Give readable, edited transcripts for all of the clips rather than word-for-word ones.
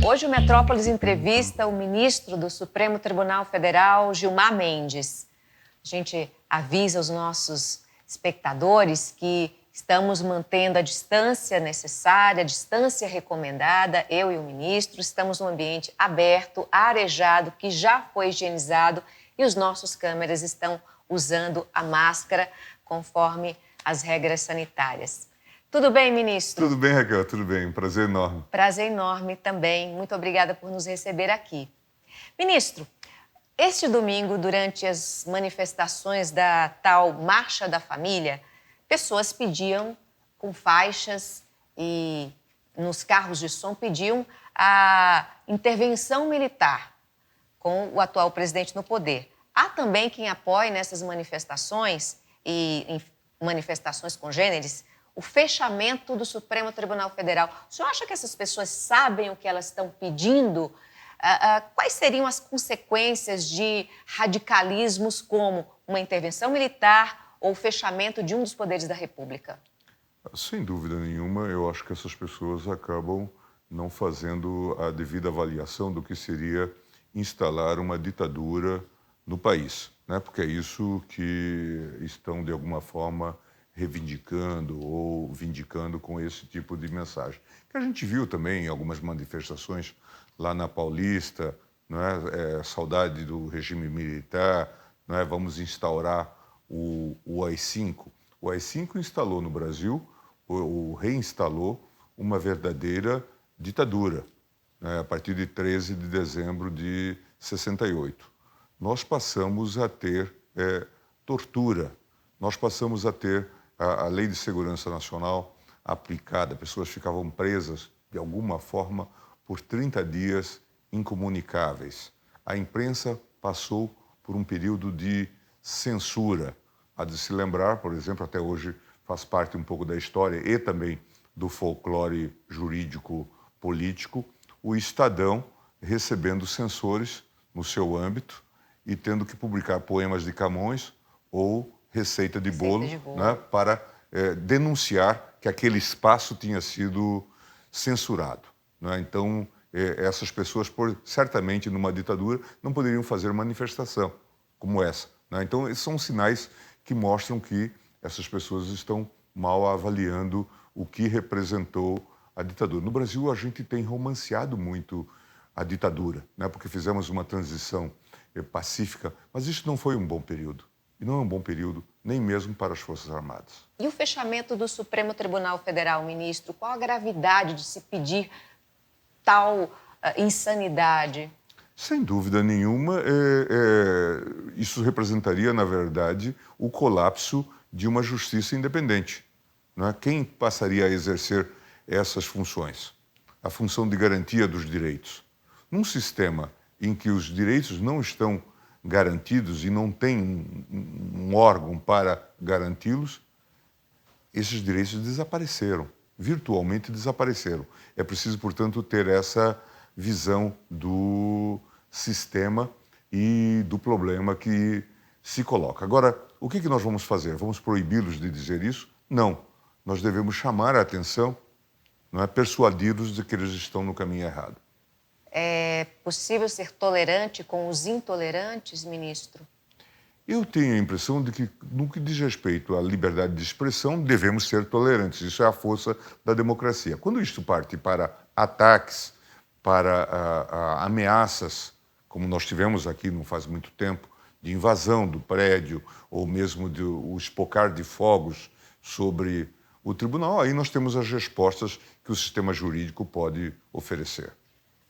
Hoje o Metrópolis entrevista o ministro do Supremo Tribunal Federal, Gilmar Mendes. A gente avisa os nossos espectadores que estamos mantendo a distância necessária, a distância recomendada, eu e o ministro. Estamos num ambiente aberto, arejado, que já foi higienizado e os nossos câmeras estão usando a máscara conforme as regras sanitárias. Tudo bem, ministro? Tudo bem, Raquel, tudo bem. Prazer enorme. Prazer enorme também. Muito obrigada por nos receber aqui. Ministro, este domingo, durante as manifestações da tal Marcha da Família, pessoas pediam, com faixas e nos carros de som, pediam a intervenção militar com o atual presidente no poder. Há também quem apoie nessas manifestações e em manifestações congêneres o fechamento do Supremo Tribunal Federal. O senhor acha que essas pessoas sabem o que elas estão pedindo? Quais seriam as consequências de radicalismos como uma intervenção militar ou o fechamento de um dos poderes da República? Sem dúvida nenhuma, eu acho que essas pessoas acabam não fazendo a devida avaliação do que seria instalar uma ditadura no país, né? Porque é isso que estão, de alguma forma, reivindicando ou vindicando com esse tipo de mensagem. Que a gente viu também em algumas manifestações lá na Paulista, não é? Saudade do regime militar, não é? Vamos instaurar o AI-5. O AI-5 instalou no Brasil, ou reinstalou, uma verdadeira ditadura, né? A partir de 13 de dezembro de 68. Nós passamos a ter tortura, nós passamos a ter a Lei de Segurança Nacional aplicada, pessoas ficavam presas, de alguma forma, por 30 dias incomunicáveis. A imprensa passou por um período de censura. Há de se lembrar, por exemplo, até hoje faz parte um pouco da história e também do folclore jurídico político, o Estadão recebendo censores no seu âmbito e tendo que publicar poemas de Camões ou receita de bolo, né, para denunciar que aquele espaço tinha sido censurado, né? Então, essas pessoas, certamente, numa ditadura, não poderiam fazer manifestação como essa, né? Então, esses são sinais que mostram que essas pessoas estão mal avaliando o que representou a ditadura. No Brasil, a gente tem romanceado muito a ditadura, né? Porque fizemos uma transição pacífica, mas isso não foi um bom período. E não é um bom período, nem mesmo para as Forças Armadas. E o fechamento do Supremo Tribunal Federal, ministro? Qual a gravidade de se pedir tal insanidade? Sem dúvida nenhuma, isso representaria, na verdade, o colapso de uma justiça independente, não é? Quem passaria a exercer essas funções? A função de garantia dos direitos. Num sistema em que os direitos não estão garantidos e não tem um órgão para garanti-los, esses direitos desapareceram, virtualmente desapareceram. É preciso, portanto, ter essa visão do sistema e do problema que se coloca. Agora, o que nós vamos fazer? Vamos proibi-los de dizer isso? Não. Nós devemos chamar a atenção, não é, persuadi-los de que eles estão no caminho errado. É possível ser tolerante com os intolerantes, ministro? Eu tenho a impressão de que, no que diz respeito à liberdade de expressão, devemos ser tolerantes. Isso é a força da democracia. Quando isto parte para ataques, para ameaças, como nós tivemos aqui não faz muito tempo, de invasão do prédio, ou mesmo de o espocar de fogos sobre o tribunal, aí nós temos as respostas que o sistema jurídico pode oferecer.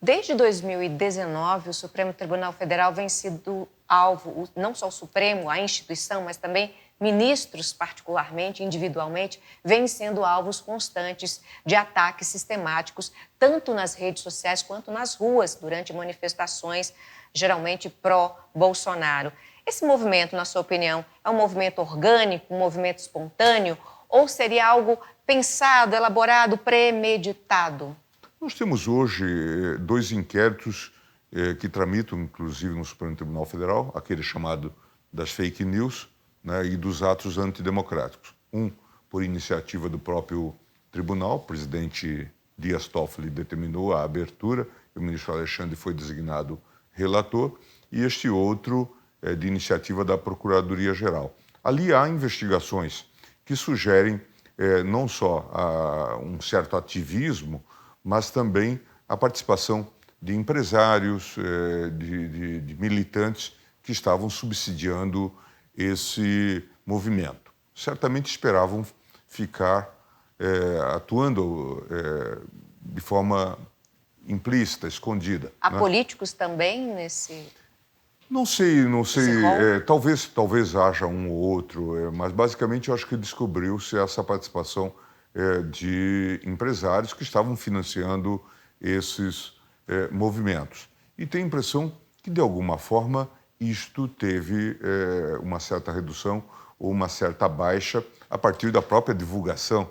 Desde 2019, o Supremo Tribunal Federal vem sido alvo, não só o Supremo, a instituição, mas também ministros, particularmente, individualmente, vêm sendo alvos constantes de ataques sistemáticos, tanto nas redes sociais quanto nas ruas, durante manifestações, geralmente pró-Bolsonaro. Esse movimento, na sua opinião, é um movimento orgânico, um movimento espontâneo, ou seria algo pensado, elaborado, premeditado? Nós temos hoje 2 inquéritos que tramitam, inclusive, no Supremo Tribunal Federal, aquele chamado das fake news, né, e dos atos antidemocráticos. Um por iniciativa do próprio tribunal, o presidente Dias Toffoli determinou a abertura, o ministro Alexandre foi designado relator, e este outro é de iniciativa da Procuradoria-Geral. Ali há investigações que sugerem não só um certo ativismo, mas também a participação de empresários, de militantes que estavam subsidiando esse movimento. Certamente esperavam ficar atuando de forma implícita, escondida. Há né? políticos também nesse... Não sei. Esse rol? Talvez haja um ou outro, mas basicamente eu acho que descobriu-se essa participação de empresários que estavam financiando esses movimentos. E tenho a impressão que, de alguma forma, isto teve uma certa redução ou uma certa baixa a partir da própria divulgação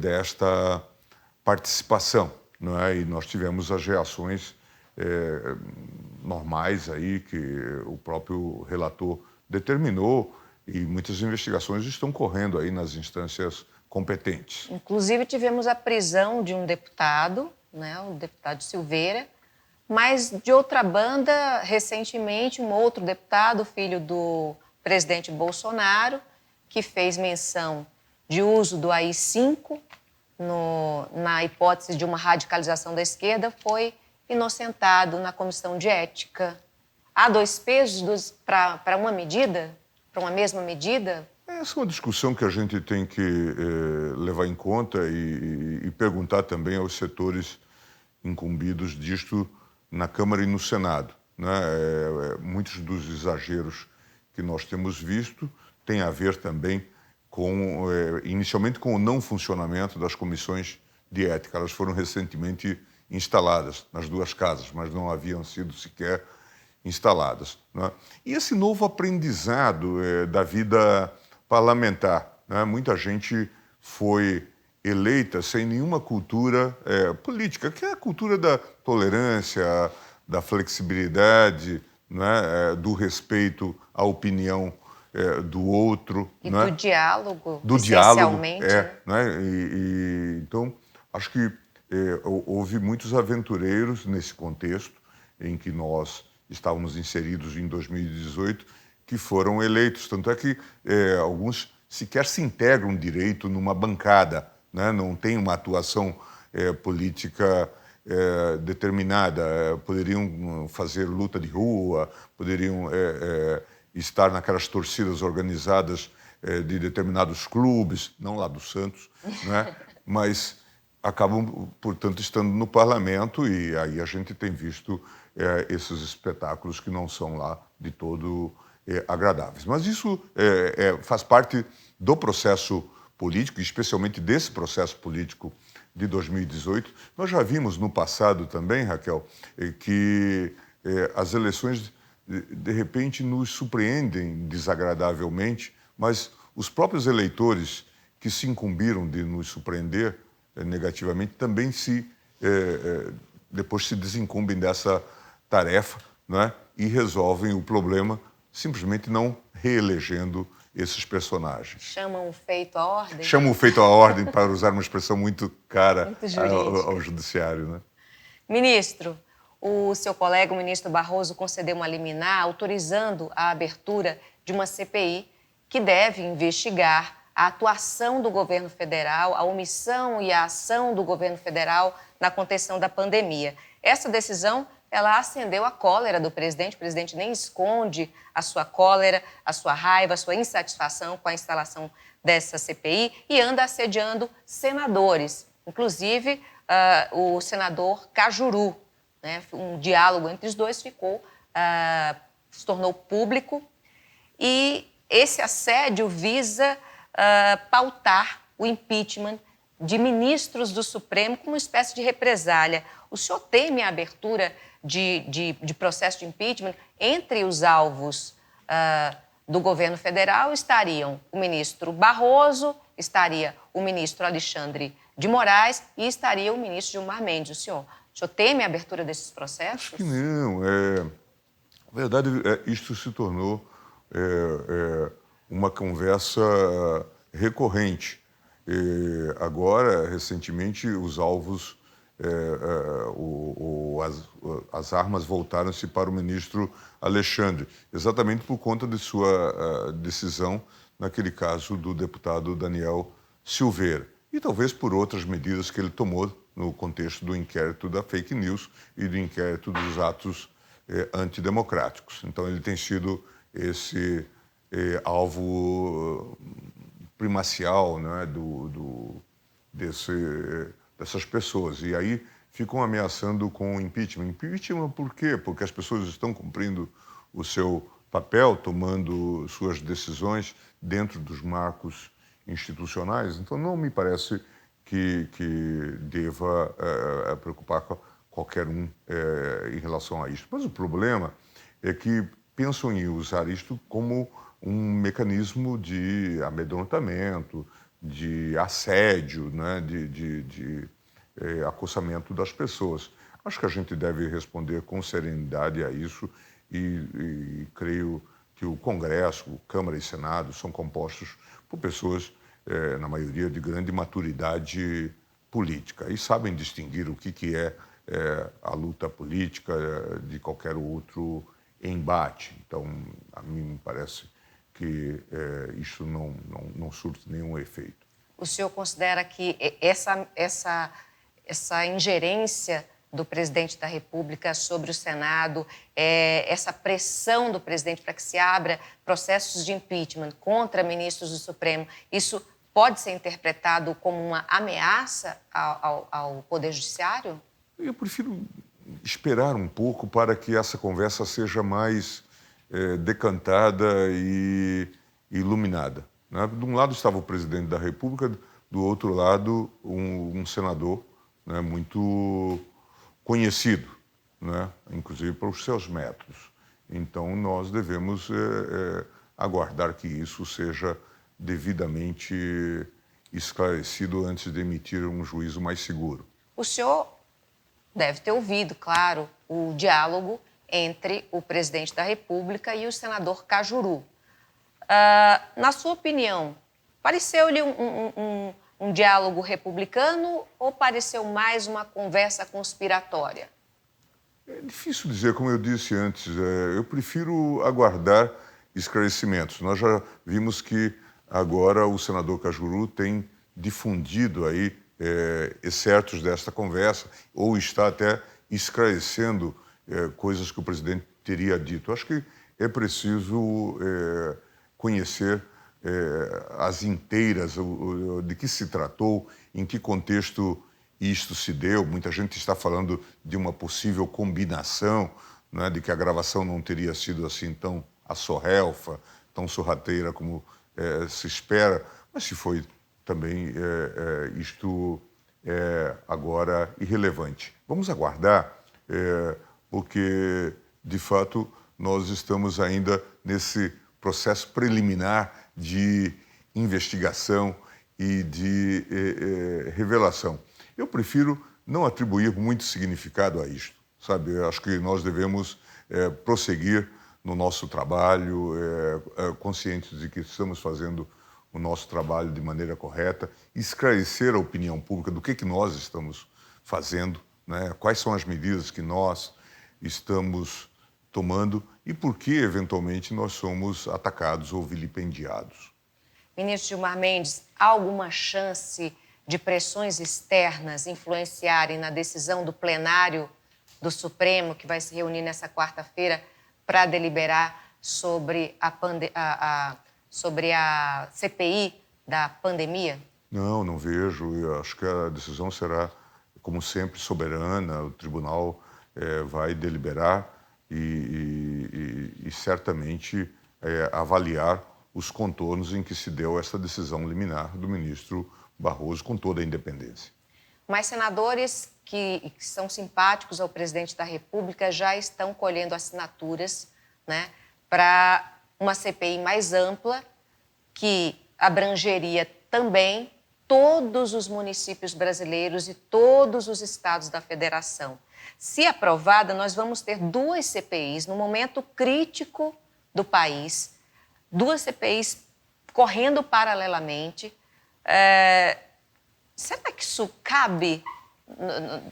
desta participação. Não é? E nós tivemos as reações normais aí que o próprio relator determinou, e muitas investigações estão correndo aí nas instâncias competentes. Inclusive, tivemos a prisão de um deputado, né, o deputado Silveira, mas de outra banda, recentemente, um outro deputado, filho do presidente Bolsonaro, que fez menção de uso do AI-5 na hipótese de uma radicalização da esquerda, foi inocentado na comissão de ética. Há dois pesos para uma medida? Para uma mesma medida? Essa é uma discussão que a gente tem que levar em conta e perguntar também aos setores incumbidos disto na Câmara e no Senado. Né? Muitos dos exageros que nós temos visto têm a ver também inicialmente com o não funcionamento das comissões de ética. Elas foram recentemente instaladas nas duas casas, mas não haviam sido sequer instaladas. Né? E esse novo aprendizado da vida parlamentar, né? Muita gente foi eleita sem nenhuma cultura política, que é a cultura da tolerância, da flexibilidade, né? Do respeito à opinião do outro. E né? do diálogo, Do diálogo, essencialmente. né? Então, acho que houve muitos aventureiros nesse contexto em que nós estávamos inseridos em 2018, que foram eleitos. Tanto é que alguns sequer se integram direito numa bancada, né? Não tem uma atuação política determinada. Poderiam fazer luta de rua, poderiam estar naquelas torcidas organizadas de determinados clubes, não lá do Santos, né? Mas acabam, portanto, estando no parlamento, e aí a gente tem visto esses espetáculos que não são lá de todo agradáveis. Mas isso faz parte do processo político, especialmente desse processo político de 2018. Nós já vimos no passado também, Raquel, que as eleições, de repente, nos surpreendem desagradavelmente, mas os próprios eleitores que se incumbiram de nos surpreender negativamente também depois se desincumbem dessa tarefa, né? E resolvem o problema simplesmente não reelegendo esses personagens. Chamam o feito à ordem? Chamam o feito à ordem, para usar uma expressão muito cara Muito ao judiciário. Né? Ministro, o seu colega, o ministro Barroso, concedeu uma liminar autorizando a abertura de uma CPI que deve investigar a atuação do governo federal, a omissão e a ação do governo federal na contenção da pandemia. Essa decisão, ela acendeu a cólera do presidente. O presidente nem esconde a sua cólera, a sua raiva, a sua insatisfação com a instalação dessa CPI e anda assediando senadores, inclusive o senador Cajuru. Né? Um diálogo entre os dois se tornou público, e esse assédio visa pautar o impeachment de ministros do Supremo como uma espécie de represália. O senhor teme a abertura de processo de impeachment? Entre os alvos do governo federal estariam o ministro Barroso, estaria o ministro Alexandre de Moraes e estaria o ministro Gilmar Mendes. O senhor teme a abertura desses processos? Acho que não. Na verdade, isto se tornou uma conversa recorrente. Agora, recentemente, os alvos as armas voltaram-se para o ministro Alexandre, exatamente por conta de sua decisão naquele caso do deputado Daniel Silveira. E talvez por outras medidas que ele tomou no contexto do inquérito da fake news e do inquérito dos atos antidemocráticos. Então, ele tem sido esse alvo primacial, né, dessas pessoas. E aí ficam ameaçando com o impeachment. Impeachment por quê? Porque as pessoas estão cumprindo o seu papel, tomando suas decisões dentro dos marcos institucionais. Então, não me parece que deva preocupar qualquer um em relação a isto. Mas o problema é que pensam em usar isto como um mecanismo de amedrontamento, de assédio, né, de acossamento das pessoas. Acho que a gente deve responder com serenidade a isso e creio que o Congresso, Câmara e Senado são compostos por pessoas, na maioria, de grande maturidade política e sabem distinguir o que é a luta política de qualquer outro embate. Então, a mim me parece que isso não surte nenhum efeito. O senhor considera que essa ingerência do presidente da República sobre o Senado, essa pressão do presidente para que se abra processos de impeachment contra ministros do Supremo, isso pode ser interpretado como uma ameaça ao Poder Judiciário? Eu prefiro esperar um pouco para que essa conversa seja mais decantada e iluminada, né? De um lado estava o presidente da República, do outro lado um senador, né, muito conhecido, né, inclusive pelos seus métodos. Então, nós devemos aguardar que isso seja devidamente esclarecido antes de emitir um juízo mais seguro. O senhor deve ter ouvido, claro, o diálogo entre o presidente da República e o senador Cajuru. Na sua opinião, pareceu-lhe um diálogo republicano ou pareceu mais uma conversa conspiratória? É difícil dizer, como eu disse antes, eu prefiro aguardar esclarecimentos. Nós já vimos que agora o senador Cajuru tem difundido aí excertos desta conversa ou está até esclarecendo coisas que o presidente teria dito. Acho que é preciso conhecer as inteiras, de que se tratou, em que contexto isto se deu. Muita gente está falando de uma possível combinação, né, de que a gravação não teria sido assim tão assorrelfa, tão sorrateira como se espera, mas se foi também isto agora irrelevante. Vamos aguardar, porque, de fato, nós estamos ainda nesse processo preliminar de investigação e de revelação. Eu prefiro não atribuir muito significado a isto, sabe? Eu acho que nós devemos prosseguir no nosso trabalho, conscientes de que estamos fazendo o nosso trabalho de maneira correta, esclarecer a opinião pública do que nós estamos fazendo, né? Quais são as medidas que nós estamos tomando e por que, eventualmente, nós somos atacados ou vilipendiados. Ministro Gilmar Mendes, há alguma chance de pressões externas influenciarem na decisão do plenário do Supremo, que vai se reunir nessa quarta-feira para deliberar sobre a CPI da pandemia? Não vejo. Eu acho que a decisão será, como sempre, soberana. O tribunal vai deliberar e certamente avaliar os contornos em que se deu essa decisão liminar do ministro Barroso com toda a independência. Mas senadores que são simpáticos ao presidente da República já estão colhendo assinaturas, né, para uma CPI mais ampla que abrangeria também todos os municípios brasileiros e todos os estados da federação. Se aprovada, nós vamos ter duas CPIs no momento crítico do país, duas CPIs correndo paralelamente. Será que isso cabe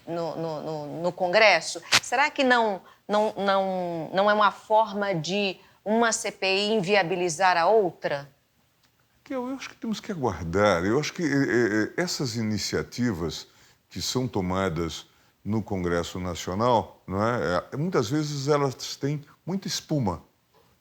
no Congresso? Será que não é uma forma de uma CPI inviabilizar a outra? Eu acho que temos que aguardar. Eu acho que essas iniciativas que são tomadas no Congresso Nacional, não é? Muitas vezes elas têm muita espuma,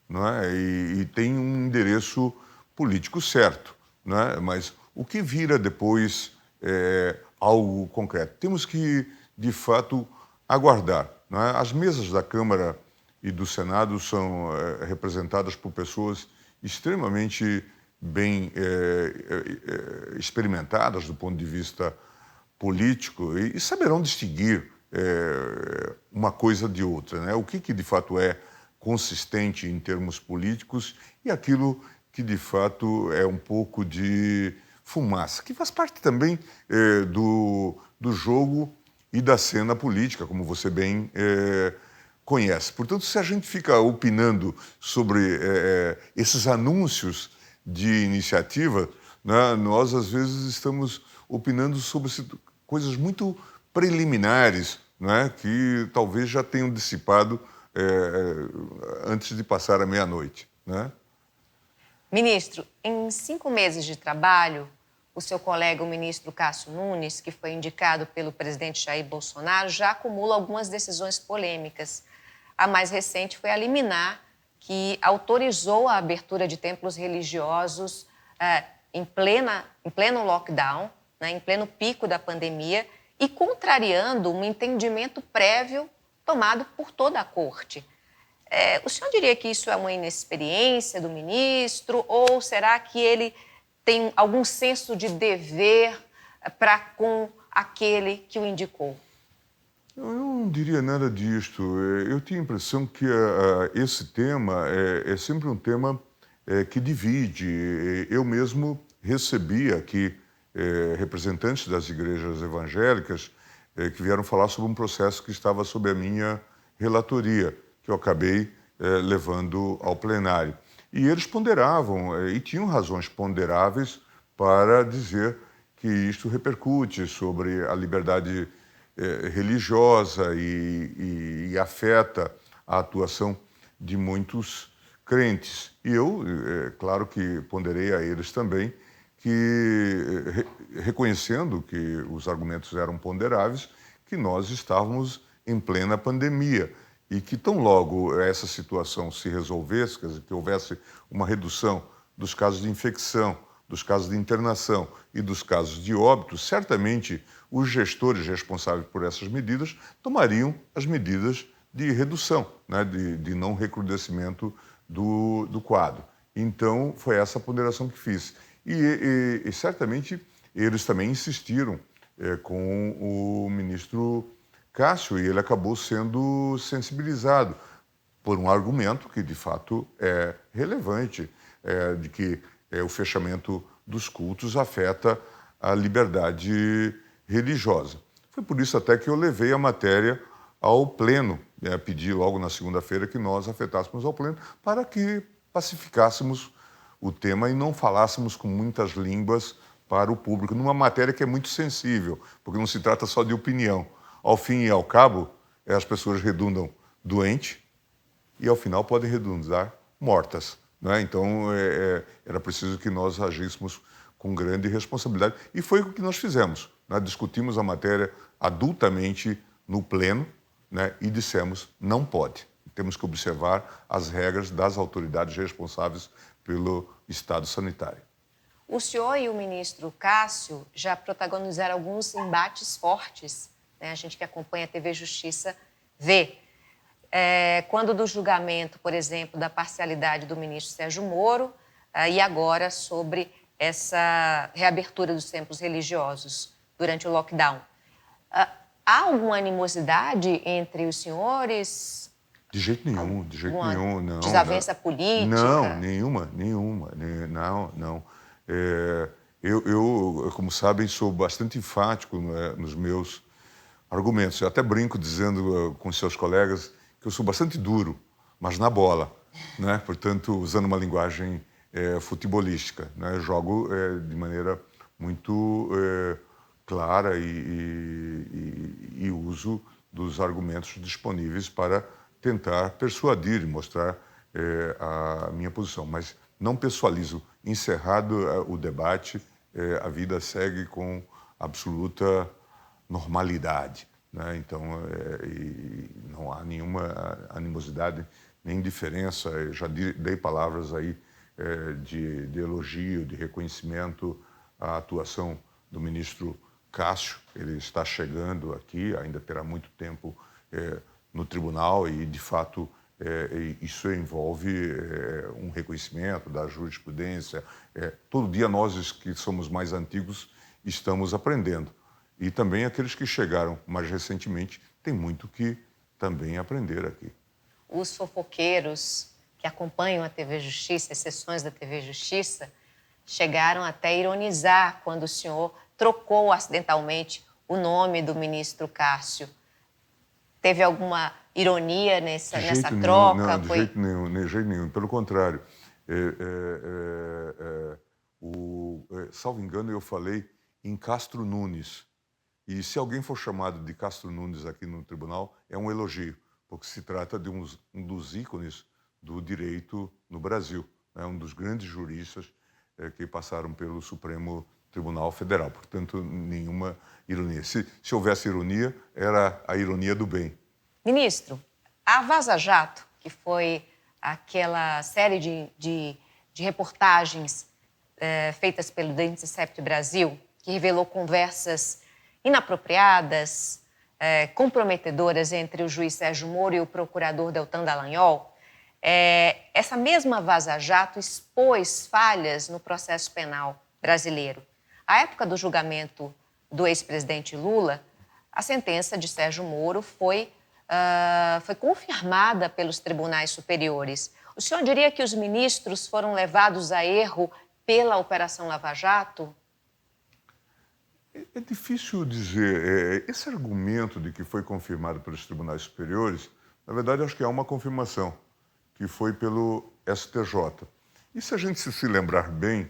não é? E tem um endereço político certo, não é? Mas o que vira depois é algo concreto. Temos que, de fato, aguardar, não é? As mesas da Câmara e do Senado são representadas por pessoas extremamente bem experimentadas do ponto de vista político e saberão distinguir uma coisa de outra, né? O que de fato é consistente em termos políticos e aquilo que de fato é um pouco de fumaça, que faz parte também do jogo e da cena política, como você bem conhece. Portanto, se a gente fica opinando sobre esses anúncios de iniciativa, né, nós às vezes estamos opinando sobre coisas muito preliminares, né, que talvez já tenham dissipado antes de passar a meia-noite, né? Ministro, em 5 meses de trabalho, o seu colega, o ministro Cássio Nunes, que foi indicado pelo presidente Jair Bolsonaro, já acumula algumas decisões polêmicas. A mais recente foi a liminar, que autorizou a abertura de templos religiosos em pleno lockdown, né, em pleno pico da pandemia, e contrariando um entendimento prévio tomado por toda a corte. O senhor diria que isso é uma inexperiência do ministro ou será que ele tem algum senso de dever para com aquele que o indicou? Eu não diria nada disto. Eu tenho a impressão que esse tema é sempre um tema que divide. Eu mesmo recebi aqui representantes das igrejas evangélicas que vieram falar sobre um processo que estava sob a minha relatoria, que eu acabei levando ao plenário. E eles ponderavam, e tinham razões ponderáveis para dizer que isto repercute sobre a liberdade religiosa e afeta a atuação de muitos crentes. E eu, claro que ponderei a eles também que, reconhecendo que os argumentos eram ponderáveis, que nós estávamos em plena pandemia e que tão logo essa situação se resolvesse, quer dizer, que houvesse uma redução dos casos de infecção, dos casos de internação e dos casos de óbito, certamente os gestores responsáveis por essas medidas tomariam as medidas de redução, né, de não recrudescimento do quadro. Então, foi essa a ponderação que fiz. E certamente eles também insistiram com o ministro Cássio e ele acabou sendo sensibilizado por um argumento que, de fato, é relevante, de que o fechamento dos cultos afeta a liberdade religiosa. Foi por isso até que eu levei a matéria ao pleno, pedi logo na segunda-feira que nós afetássemos ao pleno para que pacificássemos o tema e não falássemos com muitas línguas para o público, numa matéria que é muito sensível, porque não se trata só de opinião. Ao fim e ao cabo, as pessoas redundam doente e, ao final, podem redundar mortas. Né? Então, era preciso que nós agíssemos com grande responsabilidade. E foi o que nós fizemos. Nós discutimos a matéria adultamente no pleno, né? E dissemos, não pode. Temos que observar as regras das autoridades responsáveis pelo estado sanitário. O senhor e o ministro Cássio já protagonizaram alguns embates fortes, né? A gente que acompanha a TV Justiça vê. Quando do julgamento, por exemplo, da parcialidade do ministro Sérgio Moro e agora sobre essa reabertura dos templos religiosos durante o lockdown. Há alguma animosidade entre os senhores? De jeito nenhum, de jeito nenhum, não. Desavença política? Não, nenhuma. Não. Eu, como sabem, sou bastante enfático, né, nos meus argumentos. Eu até brinco dizendo com seus colegas que eu sou bastante duro, mas na bola, né? Portanto, usando uma linguagem futebolística, né? Eu jogo de maneira muito clara e uso dos argumentos disponíveis para tentar persuadir e mostrar a minha posição. Mas não pessoalizo. Encerrado o debate, a vida segue com absoluta normalidade, né? Então, não há nenhuma animosidade nem diferença. Eu já dei palavras aí de elogio, de reconhecimento à atuação do ministro Cássio. Ele está chegando aqui, ainda terá muito tempo no tribunal e, de fato, isso envolve um reconhecimento da jurisprudência. Todo dia nós que somos mais antigos estamos aprendendo. E também aqueles que chegaram mais recentemente têm muito que também aprender aqui. Os fofoqueiros que acompanham a TV Justiça, as sessões da TV Justiça, chegaram até a ironizar quando o senhor trocou acidentalmente o nome do ministro Cássio. Teve alguma ironia nessa troca? Não, de jeito nenhum. Pelo contrário, salvo engano, eu falei em Castro Nunes. E se alguém for chamado de Castro Nunes aqui no tribunal, é um elogio, porque se trata de um dos ícones do direito no Brasil, né? Um dos grandes juristas que passaram pelo Supremo Tribunal Federal. Portanto, nenhuma ironia. Se houvesse ironia, era a ironia do bem. Ministro, a Vaza Jato, que foi aquela série de reportagens feitas pelo The Intercept Brasil, que revelou conversas inapropriadas, comprometedoras entre o juiz Sérgio Moro e o procurador Deltan Dallagnol, essa mesma Vaza Jato expôs falhas no processo penal brasileiro. À época do julgamento do ex-presidente Lula, a sentença de Sérgio Moro foi confirmada pelos tribunais superiores. O senhor diria que os ministros foram levados a erro pela Operação Lava Jato? É difícil dizer. Esse argumento de que foi confirmado pelos tribunais superiores, na verdade, acho que é uma confirmação, que foi pelo STJ. E se a gente se lembrar bem,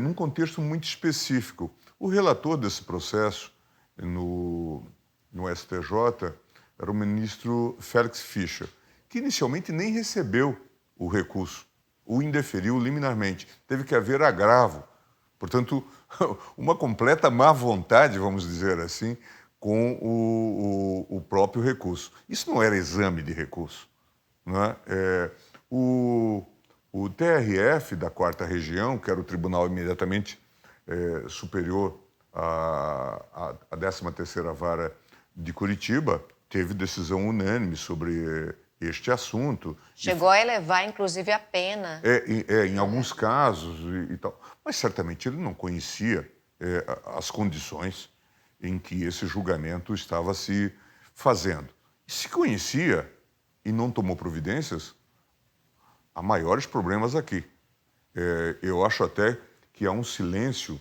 num contexto muito específico, o relator desse processo no STJ era o ministro Félix Fischer, que inicialmente nem recebeu o recurso, o indeferiu liminarmente. Teve que haver agravo. Portanto, uma completa má vontade, vamos dizer assim, com o próprio recurso. Isso não era exame de recurso, não é? O TRF da 4ª Região, que era o tribunal imediatamente superior à 13ª Vara de Curitiba, teve decisão unânime sobre este assunto. Chegou a elevar, inclusive, a pena. Em alguns casos e tal. Mas certamente ele não conhecia as condições em que esse julgamento estava se fazendo. E se conhecia e não tomou providências, há maiores problemas aqui. Eu acho até que há um silêncio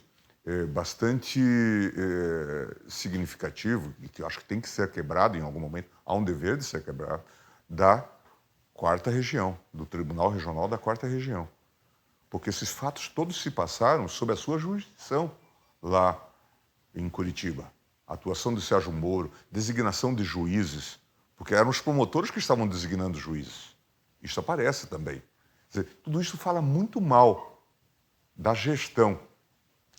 bastante significativo, e que eu acho que tem que ser quebrado em algum momento, há um dever de ser quebrado, da 4ª Região, do Tribunal Regional da 4ª Região. Porque esses fatos todos se passaram sob a sua jurisdição lá em Curitiba. A atuação de Sérgio Moro, designação de juízes, porque eram os promotores que estavam designando juízes. Isso aparece também. Quer dizer, tudo isso fala muito mal da gestão.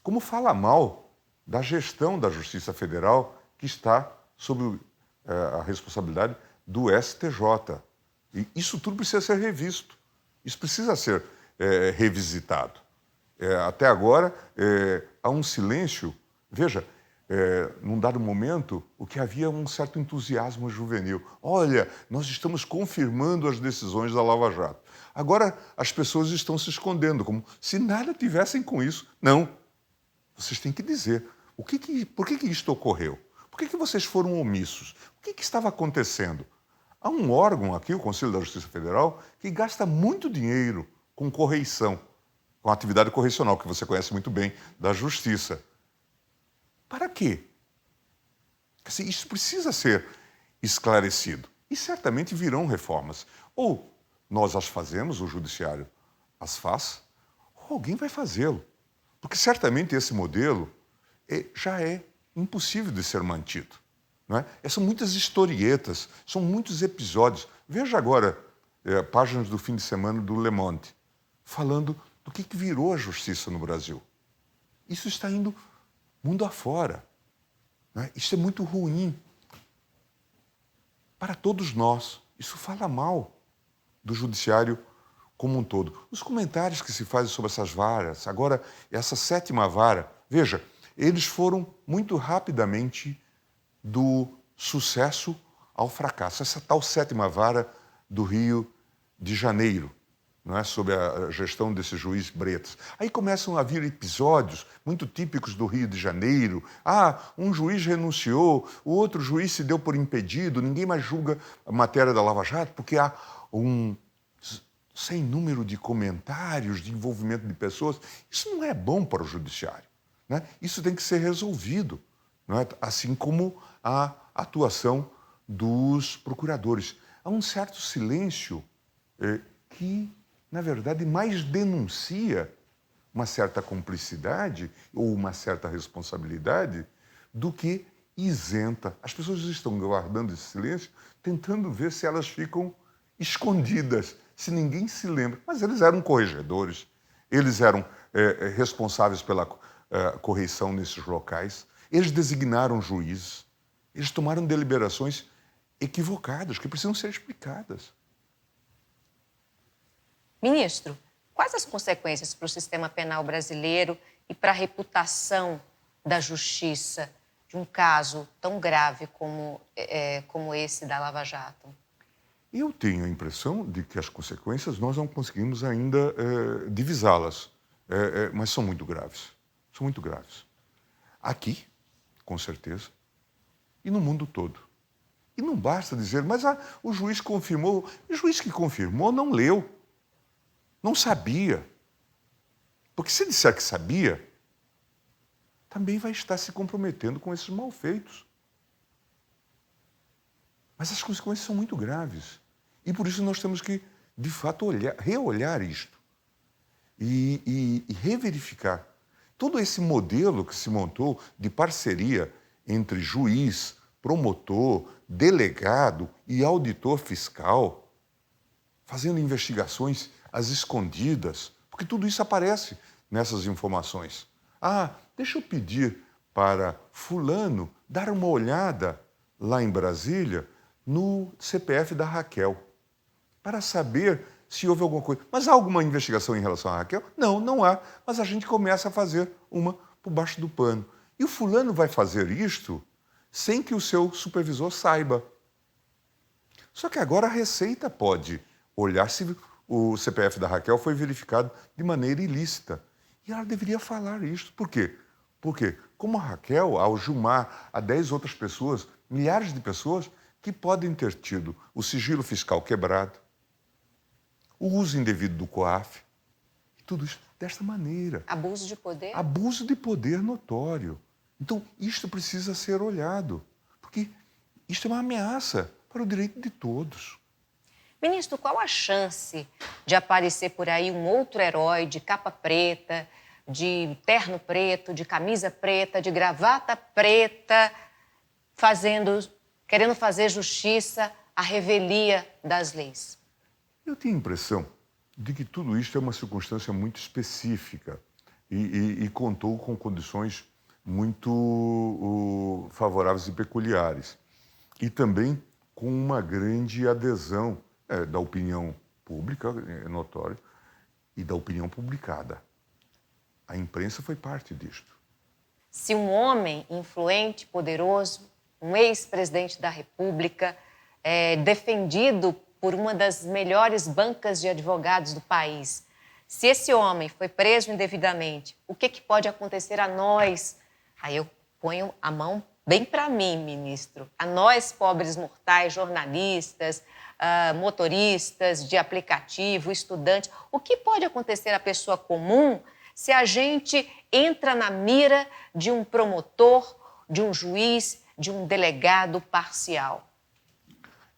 Como fala mal da gestão da Justiça Federal, que está sob a responsabilidade do STJ. E isso tudo precisa ser revisto. Isso precisa ser revisitado. Até agora, há um silêncio. Veja, num dado momento, o que havia um certo entusiasmo juvenil. Olha, nós estamos confirmando as decisões da Lava Jato. Agora, as pessoas estão se escondendo, como se nada tivessem com isso. Não. Vocês têm que dizer. Por que isto ocorreu? Por que vocês foram omissos? O que estava acontecendo? Há um órgão aqui, o Conselho da Justiça Federal, que gasta muito dinheiro com correição, com a atividade correcional, que você conhece muito bem, da Justiça. Para quê? Isso precisa ser esclarecido. E certamente virão reformas. Ou nós as fazemos, o Judiciário as faz, ou alguém vai fazê-lo. Porque certamente esse modelo já é impossível de ser mantido. não é? São muitas historietas, são muitos episódios. Veja agora páginas do fim de semana do Le Monde, falando do que virou a justiça no Brasil. Isso está indo mundo afora. Não é? Isso é muito ruim para todos nós. Isso fala mal do judiciário como um todo. Os comentários que se fazem sobre essas varas, agora essa 7ª vara, veja, eles foram muito rapidamente do sucesso ao fracasso. Essa tal 7ª vara do Rio de Janeiro, não é? Sob a gestão desse juiz Bretas. Aí começam a vir episódios muito típicos do Rio de Janeiro. Um juiz renunciou, o outro juiz se deu por impedido, ninguém mais julga a matéria da Lava Jato, porque há um sem número de comentários, de envolvimento de pessoas. Isso não é bom para o judiciário, né? Isso tem que ser resolvido, não é? Assim como a atuação dos procuradores. Há um certo silêncio que, na verdade, mais denuncia uma certa cumplicidade ou uma certa responsabilidade do que isenta. As pessoas estão guardando esse silêncio, tentando ver se elas ficam escondidas, se ninguém se lembra. Mas eles eram corregedores, eles eram responsáveis pela correição nesses locais, eles designaram juízes, eles tomaram deliberações equivocadas, que precisam ser explicadas. Ministro, quais as consequências para o sistema penal brasileiro e para a reputação da justiça de um caso tão grave como esse da Lava Jato? Eu tenho a impressão de que as consequências nós não conseguimos ainda divisá-las, mas são muito graves. São muito graves. Aqui, com certeza, e no mundo todo. E não basta dizer, mas o juiz confirmou. O juiz que confirmou não leu, não sabia. Porque se disser que sabia, também vai estar se comprometendo com esses malfeitos. Mas as consequências são muito graves. E por isso nós temos que, de fato, reolhar isto e reverificar. Todo esse modelo que se montou de parceria entre juiz, promotor, delegado e auditor fiscal, fazendo investigações às escondidas, porque tudo isso aparece nessas informações. Deixa eu pedir para fulano dar uma olhada lá em Brasília no CPF da Raquel, para saber se houve alguma coisa. Mas há alguma investigação em relação à Raquel? Não, não há. Mas a gente começa a fazer uma por baixo do pano. E o fulano vai fazer isto sem que o seu supervisor saiba. Só que agora a Receita pode olhar se o CPF da Raquel foi verificado de maneira ilícita. E ela deveria falar isto. Por quê? Porque, como a Raquel, ao Gilmar, há 10 outras pessoas, milhares de pessoas, que podem ter tido o sigilo fiscal quebrado, o uso indevido do COAF, e tudo isso desta maneira. Abuso de poder? Abuso de poder notório. Então, isto precisa ser olhado, porque isto é uma ameaça para o direito de todos. Ministro, qual a chance de aparecer por aí um outro herói de capa preta, de terno preto, de camisa preta, de gravata preta, querendo fazer justiça à revelia das leis? Eu tenho a impressão de que tudo isto é uma circunstância muito específica e contou com condições muito favoráveis e peculiares. E também com uma grande adesão da opinião pública, é notório, e da opinião publicada. A imprensa foi parte disto. Se um homem influente, poderoso, um ex-presidente da República, defendido por uma das melhores bancas de advogados do país, se esse homem foi preso indevidamente, o que pode acontecer a nós? Aí eu ponho a mão bem para mim, ministro, a nós, pobres mortais, jornalistas, motoristas de aplicativo, estudantes. O que pode acontecer à pessoa comum se a gente entra na mira de um promotor, de um juiz, de um delegado parcial?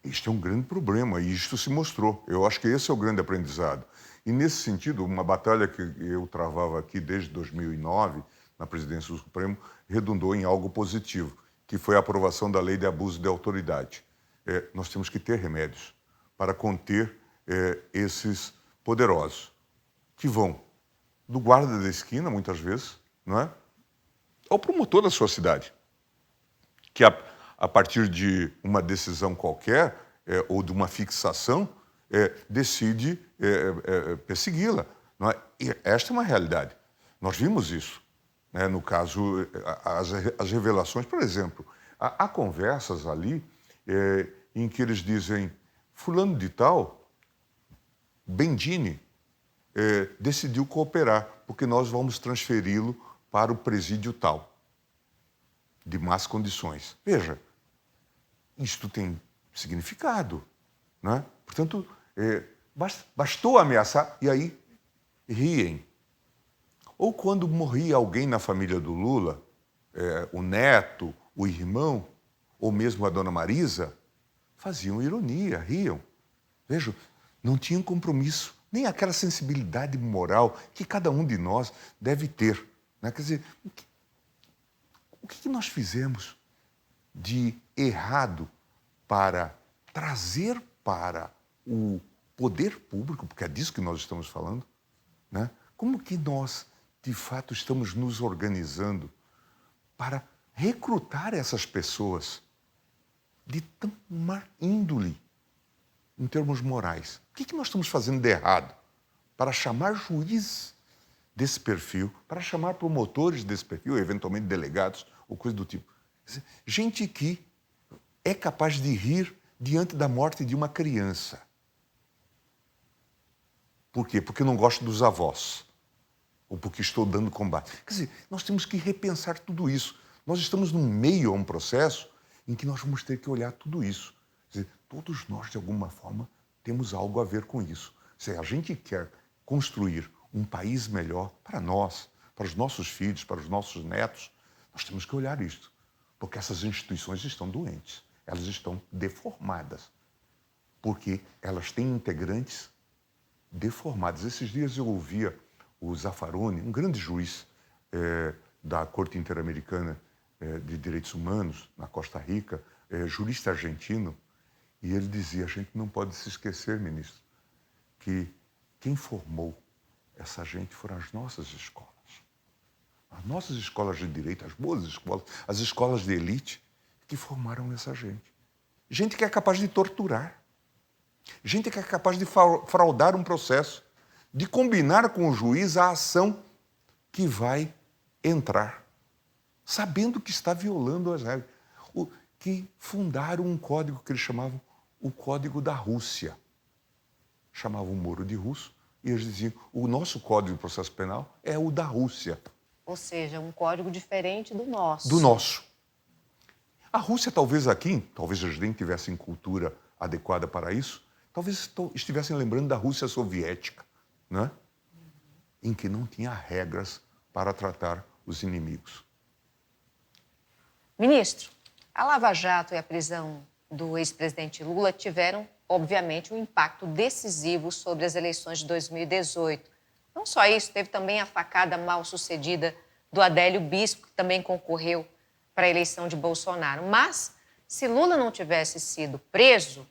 Isto é um grande problema e isto se mostrou. Eu acho que esse é o grande aprendizado. E, nesse sentido, uma batalha que eu travava aqui desde 2009, na presidência do Supremo, redundou em algo positivo, que foi a aprovação da lei de abuso de autoridade. Nós temos que ter remédios para conter esses poderosos, que vão do guarda da esquina, muitas vezes, não é? Ao promotor da sua cidade, que a partir de uma decisão qualquer ou de uma fixação, decide persegui-la. Não é? E esta é uma realidade. Nós vimos isso, né? No caso, as revelações, por exemplo, há conversas ali em que eles dizem fulano de tal, Bendini, decidiu cooperar, porque nós vamos transferi-lo para o presídio tal, de más condições. Veja, isto tem significado, né? Portanto, bastou ameaçar e aí riem. Ou quando morria alguém na família do Lula, o neto, o irmão, ou mesmo a dona Marisa, faziam ironia, riam. Veja, não tinham compromisso, nem aquela sensibilidade moral que cada um de nós deve ter, né? Quer dizer, o que nós fizemos de errado para trazer para o poder público, porque é disso que nós estamos falando, né? Como que nós, de fato, estamos nos organizando para recrutar essas pessoas de tão má índole em termos morais? O que nós estamos fazendo de errado para chamar juízes desse perfil, para chamar promotores desse perfil, eventualmente delegados ou coisa do tipo? Gente que é capaz de rir diante da morte de uma criança. Por quê? Porque não gosto dos avós. Ou porque estou dando combate. Quer dizer, nós temos que repensar tudo isso. Nós estamos no meio a um processo em que nós vamos ter que olhar tudo isso. Quer dizer, todos nós, de alguma forma, temos algo a ver com isso. Se a gente quer construir um país melhor para nós, para os nossos filhos, para os nossos netos, nós temos que olhar isto. Porque essas instituições estão doentes, elas estão deformadas. Porque elas têm integrantes deformados. Esses dias eu ouvia o Zaffaroni, um grande juiz da Corte Interamericana de Direitos Humanos, na Costa Rica, jurista argentino, e ele dizia: a gente não pode se esquecer, ministro, que quem formou essa gente foram as nossas escolas. As nossas escolas de direito, as boas escolas, as escolas de elite, que formaram essa gente. Gente que é capaz de torturar. Gente que é capaz de fraudar um processo, de combinar com o juiz a ação que vai entrar, sabendo que está violando as regras. Que fundaram um código que eles chamavam o Código da Rússia. Chamavam o Moro de russo e eles diziam: o nosso Código de Processo Penal é o da Rússia. Ou seja, um código diferente do nosso. Do nosso. A Rússia, talvez aqui, talvez eles nem tivessem cultura adequada para isso, talvez estivessem lembrando da Rússia soviética, né? Em que não tinha regras para tratar os inimigos. Ministro, a Lava Jato e a prisão do ex-presidente Lula tiveram, obviamente, um impacto decisivo sobre as eleições de 2018. Não só isso, teve também a facada mal-sucedida do Adélio Bispo, que também concorreu para a eleição de Bolsonaro. Mas, se Lula não tivesse sido preso,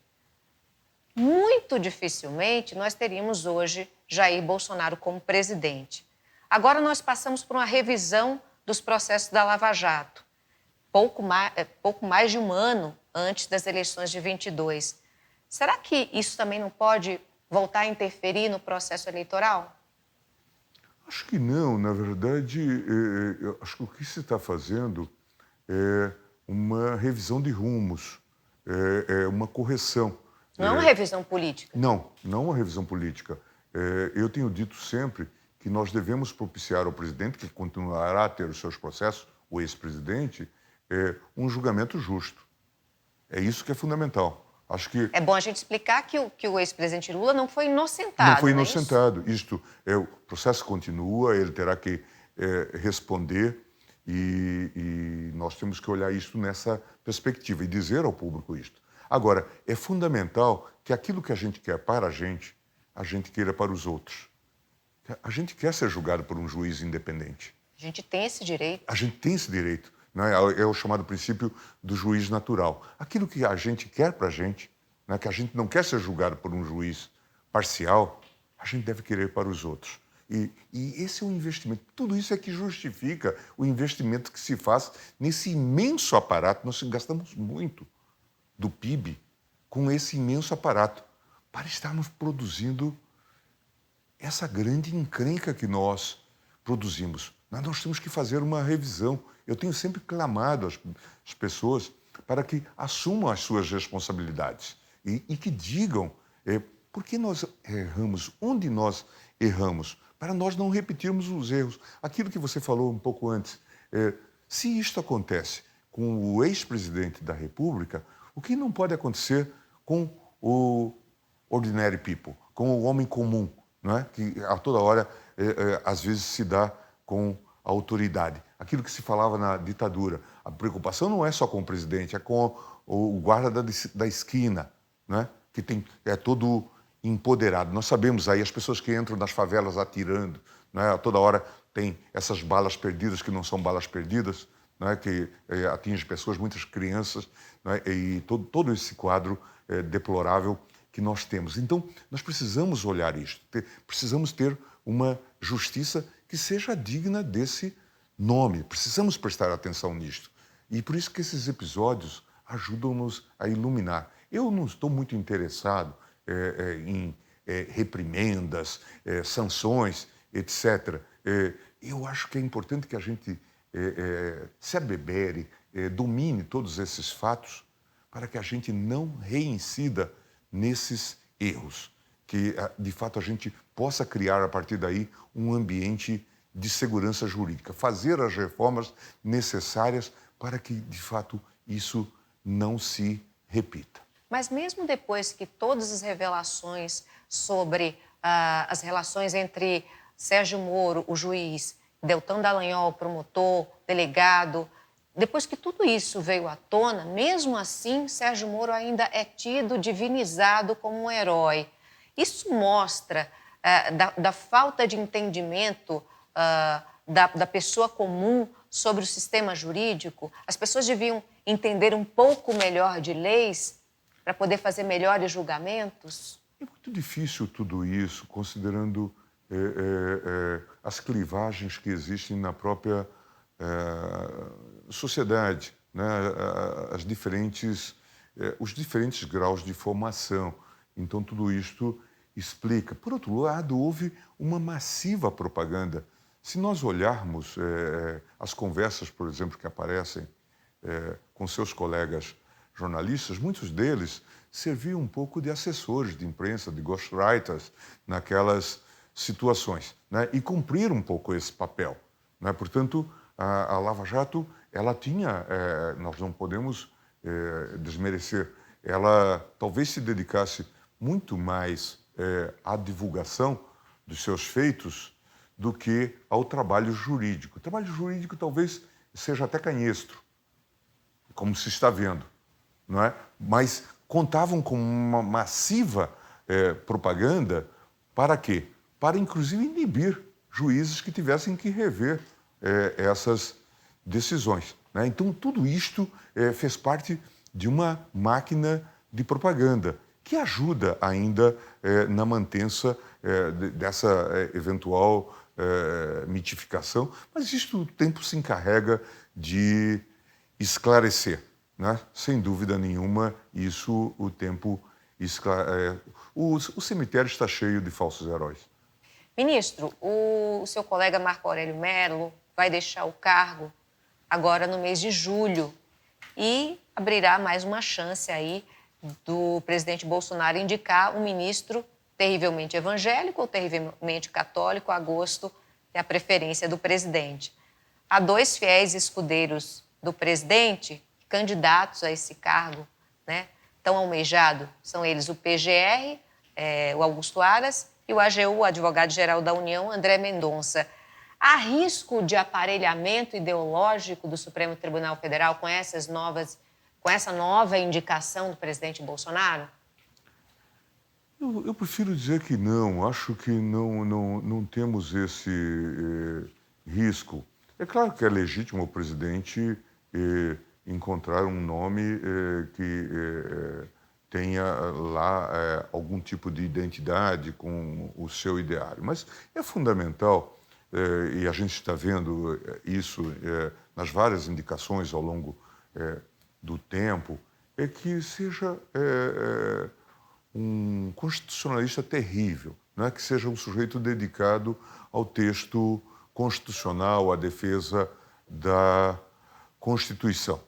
muito dificilmente nós teríamos hoje Jair Bolsonaro como presidente. Agora nós passamos por uma revisão dos processos da Lava Jato, pouco mais de um ano antes das eleições de 22. Será que isso também não pode voltar a interferir no processo eleitoral? Acho que não. Na verdade, eu acho que o que se está fazendo é uma revisão de rumos, uma correção. Não é uma revisão política? Não, não uma revisão política. Eu tenho dito sempre que nós devemos propiciar ao presidente, que continuará a ter os seus processos, o ex-presidente, um julgamento justo. É isso que é fundamental. Acho que é bom a gente explicar que o ex-presidente Lula não foi inocentado. Não foi inocentado. O processo continua, ele terá que responder e nós temos que olhar isto nessa perspectiva e dizer ao público isto. Agora, é fundamental que aquilo que a gente quer para a gente queira para os outros. A gente quer ser julgado por um juiz independente. A gente tem esse direito. A gente tem esse direito. né? É o chamado princípio do juiz natural. Aquilo que a gente quer para a gente, né? Que a gente não quer ser julgado por um juiz parcial, a gente deve querer para os outros. E esse é um investimento. Tudo isso é que justifica o investimento que se faz nesse imenso aparato. Nós gastamos muito do PIB com esse imenso aparato para estarmos produzindo essa grande encrenca que nós produzimos. Nós temos que fazer uma revisão. Eu tenho sempre clamado às pessoas para que assumam as suas responsabilidades e que digam por que nós erramos, onde nós erramos, para nós não repetirmos os erros. Aquilo que você falou um pouco antes, se isto acontece com o ex-presidente da República, o que não pode acontecer com o ordinary people, com o homem comum, não é? Que a toda hora, às vezes, se dá com a autoridade. Aquilo que se falava na ditadura. A preocupação não é só com o presidente, é com o guarda da esquina, né? Que é todo empoderado. Nós sabemos aí as pessoas que entram nas favelas atirando, né? A toda hora tem essas balas perdidas que não são balas perdidas, né? Que atingem pessoas, muitas crianças, né? E todo esse quadro deplorável que nós temos. Então, nós precisamos olhar isto, precisamos ter uma justiça que seja digna desse nome, precisamos prestar atenção nisto. E por isso que esses episódios ajudam-nos a iluminar. Eu não estou muito interessado em reprimendas, sanções, etc. Eu acho que é importante que a gente se abebere, domine todos esses fatos para que a gente não reincida nesses erros, que, de fato, a gente possa criar, a partir daí, um ambiente de segurança jurídica, fazer as reformas necessárias para que, de fato, isso não se repita. Mas mesmo depois que todas as revelações sobre as relações entre Sérgio Moro, o juiz, Deltan Dallagnol, promotor, delegado, depois que tudo isso veio à tona, mesmo assim, Sérgio Moro ainda é tido, divinizado como um herói. Isso mostra da falta de entendimento da pessoa comum sobre o sistema jurídico. As pessoas deviam entender um pouco melhor de leis para poder fazer melhores julgamentos. É muito difícil tudo isso, considerando as clivagens que existem na própria sociedade, né? Os diferentes graus de formação. Então, tudo isto explica. Por outro lado, houve uma massiva propaganda. Se nós olharmos as conversas, por exemplo, que aparecem com seus colegas jornalistas, muitos deles serviam um pouco de assessores de imprensa, de ghostwriters, naquelas situações, né? E cumpriram um pouco esse papel, né? Portanto, a Lava Jato, ela tinha, nós não podemos desmerecer, ela talvez se dedicasse muito mais à divulgação dos seus feitos do que ao trabalho jurídico. O trabalho jurídico talvez seja até canhestro, como se está vendo, não é? Mas contavam com uma massiva propaganda para quê? Para, inclusive, inibir juízes que tivessem que rever essas decisões, né? Então, tudo isto fez parte de uma máquina de propaganda que ajuda ainda na mantença dessa eventual mitificação, mas isto o tempo se encarrega de esclarecer, né? Sem dúvida nenhuma, isso o tempo esclarece. O cemitério está cheio de falsos heróis. Ministro, o seu colega Marco Aurélio Mello vai deixar o cargo agora no mês de julho e abrirá mais uma chance aí do presidente Bolsonaro indicar um ministro terrivelmente evangélico ou terrivelmente católico. A gosto é a preferência do presidente. Há dois fiéis escudeiros do presidente candidatos a esse cargo, né, tão almejado. São eles o PGR, o Augusto Aras, e o AGU, o advogado-geral da União, André Mendonça. Há risco de aparelhamento ideológico do Supremo Tribunal Federal com essa nova indicação do presidente Bolsonaro? Eu prefiro dizer que não. Acho que não temos esse risco. É claro que é legítimo o presidente encontrar um nome que tenha lá algum tipo de identidade com o seu ideário. Mas é fundamental, e a gente está vendo isso nas várias indicações ao longo do tempo, é que seja um constitucionalista terrível, não é? Que seja um sujeito dedicado ao texto constitucional, à defesa da Constituição.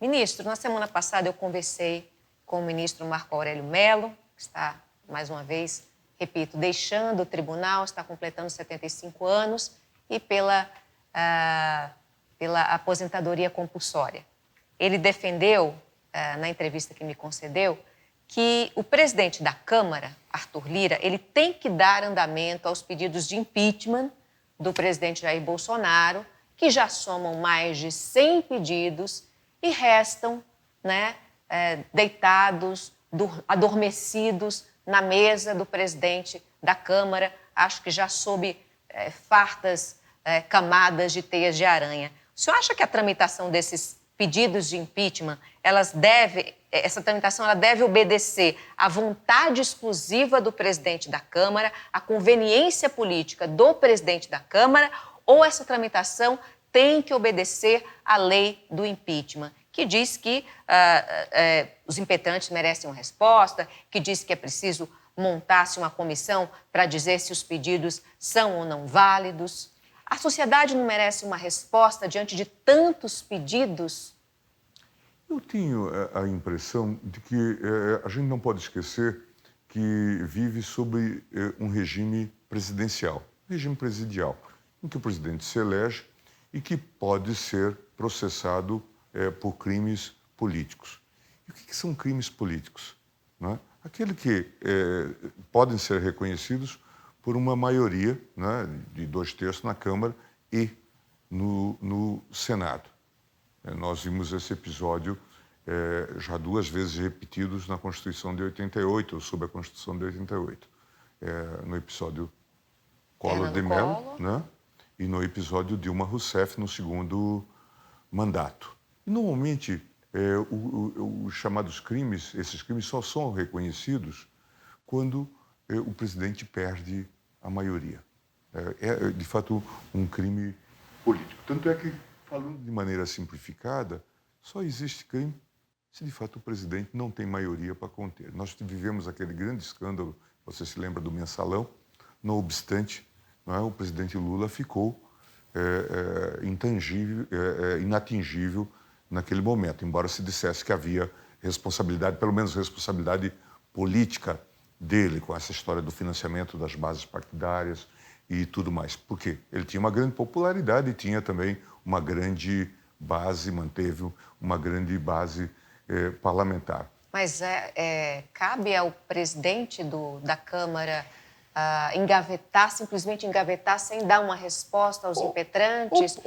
Ministro, na semana passada eu conversei com o ministro Marco Aurélio Mello, que está, mais uma vez, repito, deixando o tribunal, está completando 75 anos, e pela aposentadoria compulsória. Ele defendeu, na entrevista que me concedeu, que o presidente da Câmara, Arthur Lira, ele tem que dar andamento aos pedidos de impeachment do presidente Jair Bolsonaro, que já somam mais de 100 pedidos e restam, né, deitados, adormecidos na mesa do presidente da Câmara, acho que já sob fartas camadas de teias de aranha. O senhor acha que a tramitação desses pedidos de impeachment, essa tramitação ela deve obedecer à vontade exclusiva do presidente da Câmara, à conveniência política do presidente da Câmara, ou essa tramitação tem que obedecer à lei do impeachment, que diz que os impetrantes merecem uma resposta, que diz que é preciso montar-se uma comissão para dizer se os pedidos são ou não válidos? A sociedade não merece uma resposta diante de tantos pedidos? Eu tenho a impressão de que a gente não pode esquecer que vive sob um regime presidencial, regime presidial, em que o presidente se elege e que pode ser processado por crimes políticos. E o que são crimes políticos? Não é? Aqueles que podem ser reconhecidos por uma maioria, né, de 2/3 na Câmara e no Senado. Nós vimos esse episódio já 2 vezes repetidos na Constituição de 88, ou sob a Constituição de 88. No episódio Collor de Mello, né, e no episódio Dilma Rousseff, no segundo mandato. E, normalmente, os chamados crimes, esses crimes só são reconhecidos quando o presidente perde a maioria. É, de fato, um crime político. Tanto é que, falando de maneira simplificada, só existe crime se, de fato, o presidente não tem maioria para conter. Nós vivemos aquele grande escândalo, você se lembra do Mensalão? Não obstante, não é, o presidente Lula ficou intangível, inatingível naquele momento, embora se dissesse que havia responsabilidade, pelo menos responsabilidade política dele, com essa história do financiamento das bases partidárias e tudo mais. Por quê? Ele tinha uma grande popularidade e tinha também uma grande base, manteve uma grande base parlamentar. Mas cabe ao presidente da Câmara simplesmente engavetar sem dar uma resposta aos impetrantes?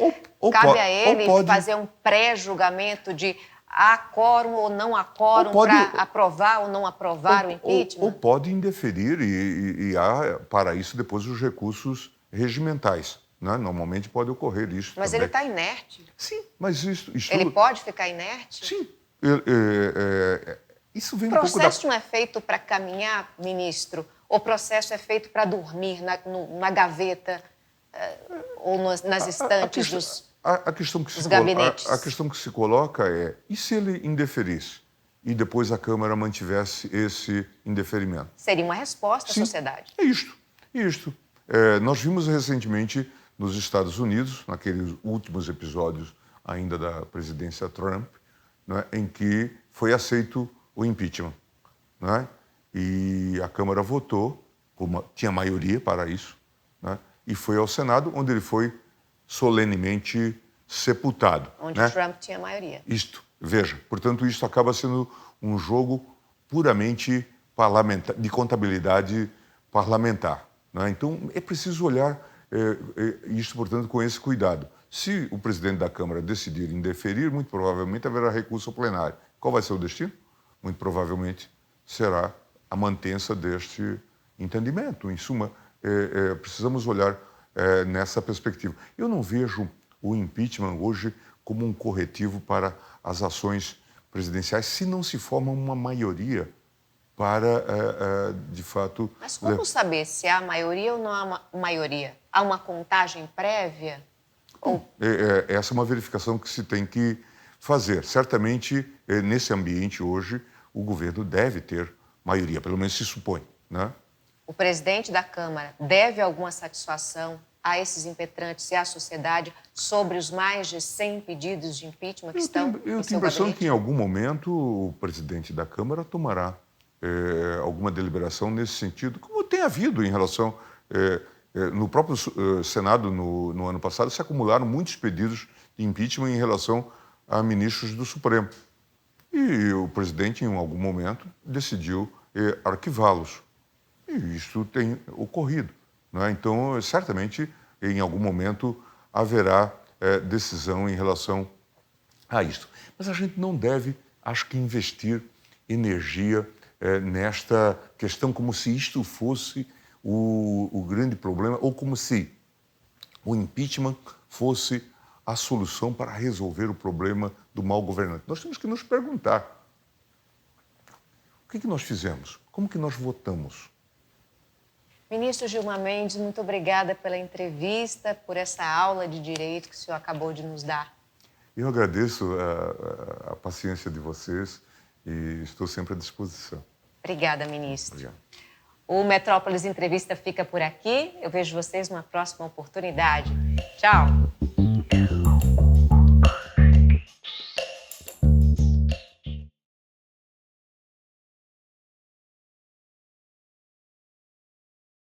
Cabe a ele fazer um pré-julgamento de há quórum ou não há quórum para aprovar ou não aprovar o impeachment? Ou pode indeferir e há, para isso, depois os recursos regimentais. Né? Normalmente pode ocorrer isso. Mas também. Ele está inerte. Sim, mas isso... Ele pode ficar inerte? Sim. Isso vem um pouco da... O processo não é feito para caminhar, ministro? O processo é feito para dormir na gaveta ou nas estantes dos gabinetes? A questão que se coloca é, e se ele indeferisse e depois a Câmara mantivesse esse indeferimento? Seria uma resposta à sociedade. É isto. Nós vimos recentemente nos Estados Unidos, naqueles últimos episódios ainda da presidência Trump, né, em que foi aceito o impeachment. Né? E a Câmara votou, tinha maioria para isso, né? E foi ao Senado, onde ele foi solenemente sepultado. Onde né? Trump tinha maioria. Veja, portanto, isso acaba sendo um jogo puramente parlamentar, de contabilidade parlamentar. Né? Então, é preciso olhar isso, portanto, com esse cuidado. Se o presidente da Câmara decidir indeferir, muito provavelmente haverá recurso ao plenário. Qual vai ser o destino? Muito provavelmente será a mantença deste entendimento. Em suma, precisamos olhar nessa perspectiva. Eu não vejo o impeachment hoje como um corretivo para as ações presidenciais, se não se forma uma maioria para, de fato... Mas como saber se há maioria ou não há maioria? Há uma contagem prévia? Essa é uma verificação que se tem que fazer. Certamente, nesse ambiente hoje, o governo deve ter maioria, pelo menos se supõe, né? O presidente da Câmara deve alguma satisfação a esses impetrantes e à sociedade sobre os mais de 100 pedidos de impeachment que estão Eu em tenho a seu impressão gabinete? que, em algum momento, o presidente da Câmara tomará alguma deliberação nesse sentido, como tem havido em relação... no próprio Senado, no ano passado, se acumularam muitos pedidos de impeachment em relação a ministros do Supremo. E o presidente, em algum momento, decidiu arquivá-los. E isso tem ocorrido, não é? Então, certamente, em algum momento, haverá decisão em relação a isto. Mas a gente não deve, acho que, investir energia nesta questão como se isto fosse o grande problema ou como se o impeachment fosse a solução para resolver o problema do mau governante. Nós temos que nos perguntar: o que nós fizemos? Como que nós votamos? Ministro Gilmar Mendes, muito obrigada pela entrevista, por essa aula de direito que o senhor acabou de nos dar. Eu agradeço a paciência de vocês e estou sempre à disposição. Obrigada, ministro. Obrigado. O Metrópolis Entrevista fica por aqui. Eu vejo vocês numa próxima oportunidade. Tchau.